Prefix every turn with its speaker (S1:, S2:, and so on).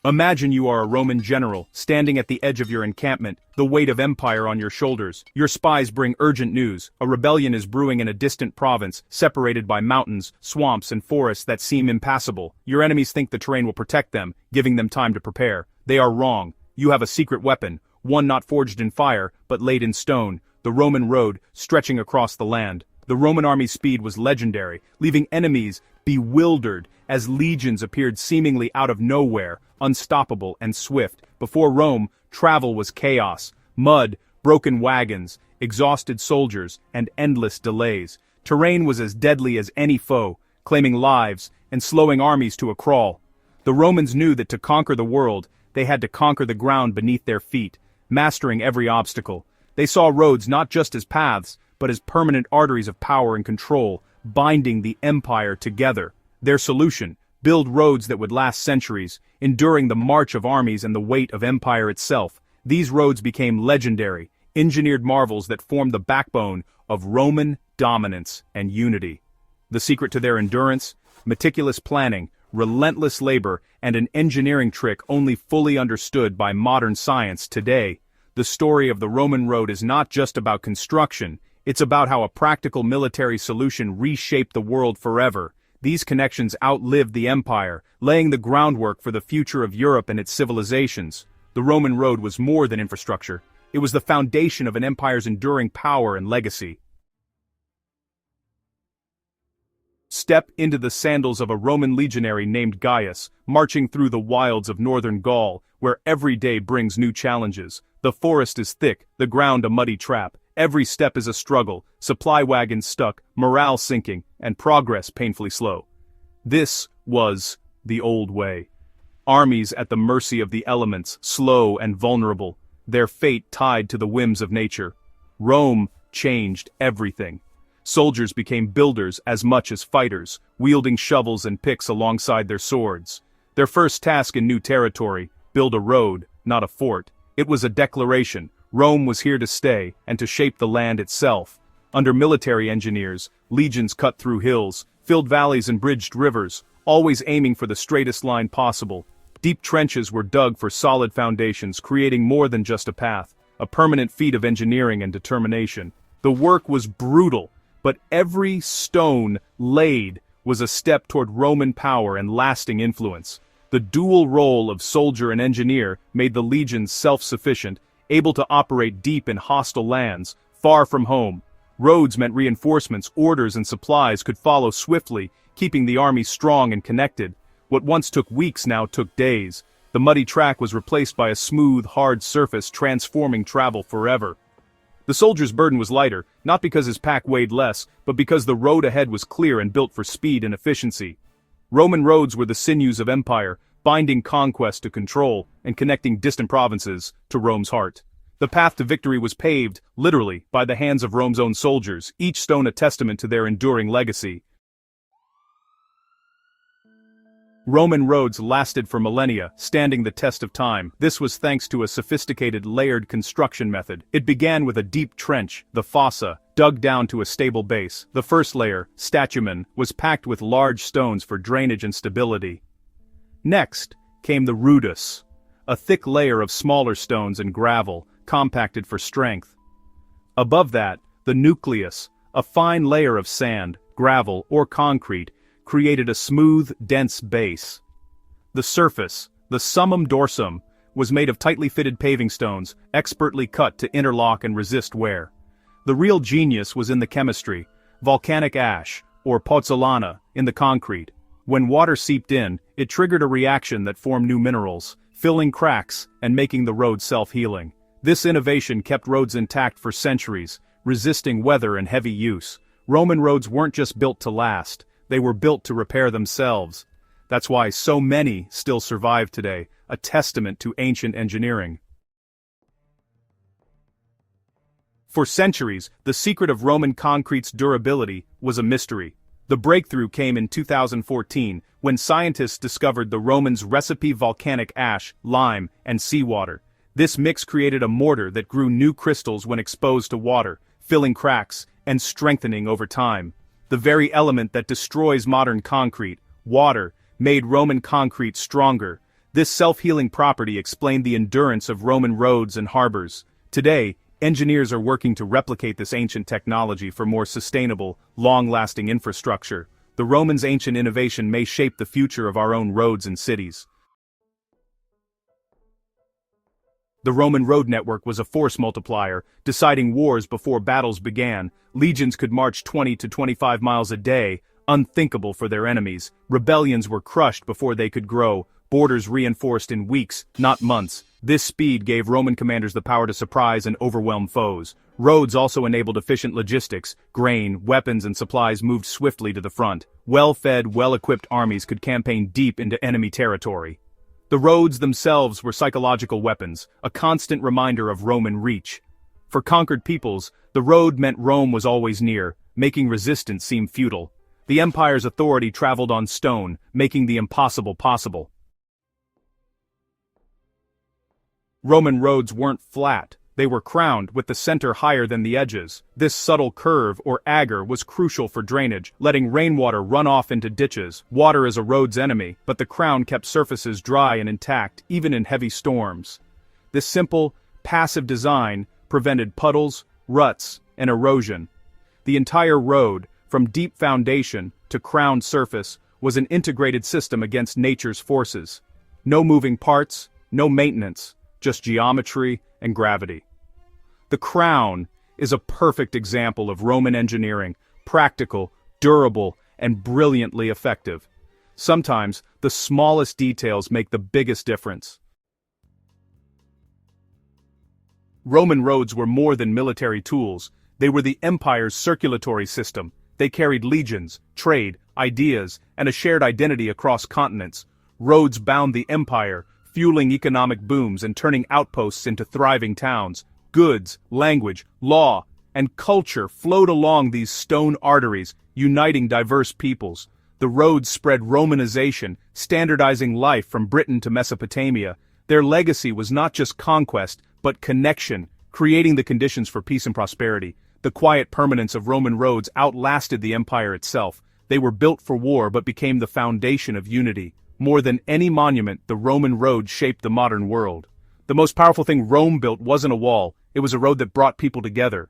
S1: Imagine you are a Roman general, standing at the edge of your encampment, the weight of empire on your shoulders. Your spies bring urgent news: a rebellion is brewing in a distant province, separated by mountains, swamps, and forests that seem impassable. Your enemies think the terrain will protect them, giving them time to prepare. They are wrong. You have a secret weapon, one not forged in fire, but laid in stone, the Roman road, stretching across the land. The Roman army's speed was legendary, leaving enemies bewildered as legions appeared seemingly out of nowhere, unstoppable and swift. Before Rome, travel was chaos: mud, broken wagons, exhausted soldiers, and endless delays. Terrain was as deadly as any foe, claiming lives and slowing armies to a crawl. The Romans knew that to conquer the world, they had to conquer the ground beneath their feet, mastering every obstacle. They saw roads not just as paths, but as permanent arteries of power and control, binding the empire together. Their solution: build roads that would last centuries, enduring the march of armies and the weight of empire itself. These roads became legendary, engineered marvels that formed the backbone of Roman dominance and unity. The secret to their endurance: meticulous planning, relentless labor, and an engineering trick only fully understood by modern science today. The story of the Roman road is not just about construction, it's about how a practical military solution reshaped the world forever. These connections outlived the empire, laying the groundwork for the future of Europe and its civilizations. The Roman road was more than infrastructure. It was the foundation of an empire's enduring power and legacy. Step into the sandals of a Roman legionary named Gaius, marching through the wilds of northern Gaul, where every day brings new challenges. The forest is thick, the ground a muddy trap. Every step is a struggle, supply wagons stuck, morale sinking, and progress painfully slow. This was the old way. Armies at the mercy of the elements, slow and vulnerable, their fate tied to the whims of nature. Rome changed everything. Soldiers became builders as much as fighters, wielding shovels and picks alongside their swords. Their first task in new territory: build a road, not a fort. It was a declaration: Rome was here to stay, and to shape the land itself. Under military engineers, legions cut through hills, filled valleys and bridged rivers, always aiming for the straightest line possible. Deep trenches were dug for solid foundations, creating more than just a path, a permanent feat of engineering and determination. The work was brutal, but every stone laid was a step toward Roman power and lasting influence. The dual role of soldier and engineer made the legions self-sufficient, able to operate deep in hostile lands, far from home. Roads meant reinforcements, orders, and supplies could follow swiftly, keeping the army strong and connected. What once took weeks now took days. The muddy track was replaced by a smooth, hard surface, transforming travel forever. The soldier's burden was lighter, not because his pack weighed less, but because the road ahead was clear and built for speed and efficiency. Roman roads were the sinews of empire, binding conquest to control, and connecting distant provinces to Rome's heart. The path to victory was paved, literally, by the hands of Rome's own soldiers, each stone a testament to their enduring legacy. Roman roads lasted for millennia, standing the test of time. This was thanks to a sophisticated layered construction method. It began with a deep trench, the fossa, dug down to a stable base. The first layer, statumen, was packed with large stones for drainage and stability. Next came the rudus, a thick layer of smaller stones and gravel, compacted for strength. Above that, the nucleus, a fine layer of sand, gravel, or concrete, created a smooth, dense base. The surface, the summum dorsum, was made of tightly fitted paving stones, expertly cut to interlock and resist wear. The real genius was in the chemistry: volcanic ash, or pozzolana, in the concrete. When water seeped in, it triggered a reaction that formed new minerals, filling cracks and making the road self-healing. This innovation kept roads intact for centuries, resisting weather and heavy use. Roman roads weren't just built to last, they were built to repair themselves. That's why so many still survive today, a testament to ancient engineering. For centuries, the secret of Roman concrete's durability was a mystery. The breakthrough came in 2014, when scientists discovered the Romans' recipe: volcanic ash, lime, and seawater. This mix created a mortar that grew new crystals when exposed to water, filling cracks and strengthening over time. The very element that destroys modern concrete, water, made Roman concrete stronger. This self-healing property explained the endurance of Roman roads and harbors. Today, engineers are working to replicate this ancient technology for more sustainable, long-lasting infrastructure. The Romans' ancient innovation may shape the future of our own roads and cities. The Roman road network was a force multiplier, deciding wars before battles began. Legions could march 20 to 25 miles a day, unthinkable for their enemies. Rebellions were crushed before they could grow, borders reinforced in weeks, not months. This speed gave Roman commanders the power to surprise and overwhelm foes. Roads also enabled efficient logistics. Grain, weapons, and supplies moved swiftly to the front. Well-fed, well-equipped armies could campaign deep into enemy territory. The roads themselves were psychological weapons, a constant reminder of Roman reach. For conquered peoples, the road meant Rome was always near, making resistance seem futile. The empire's authority traveled on stone, making the impossible possible. Roman roads weren't flat, they were crowned with the center higher than the edges. This subtle curve, or agger, was crucial for drainage, letting rainwater run off into ditches. Water is a road's enemy, but the crown kept surfaces dry and intact, even in heavy storms. This simple, passive design prevented puddles, ruts, and erosion. The entire road, from deep foundation to crowned surface, was an integrated system against nature's forces. No moving parts, no maintenance, just geometry and gravity. The crown is a perfect example of Roman engineering, practical, durable, and brilliantly effective. Sometimes, the smallest details make the biggest difference. Roman roads were more than military tools, they were the empire's circulatory system. They carried legions, trade, ideas, and a shared identity across continents. Roads bound the empire, fueling economic booms and turning outposts into thriving towns. Goods, language, law, and culture flowed along these stone arteries, uniting diverse peoples. The roads spread Romanization, standardizing life from Britain to Mesopotamia. Their legacy was not just conquest, but connection, creating the conditions for peace and prosperity. The quiet permanence of Roman roads outlasted the empire itself. They were built for war but became the foundation of unity. More than any monument, the Roman road shaped the modern world. The most powerful thing Rome built wasn't a wall, it was a road that brought people together.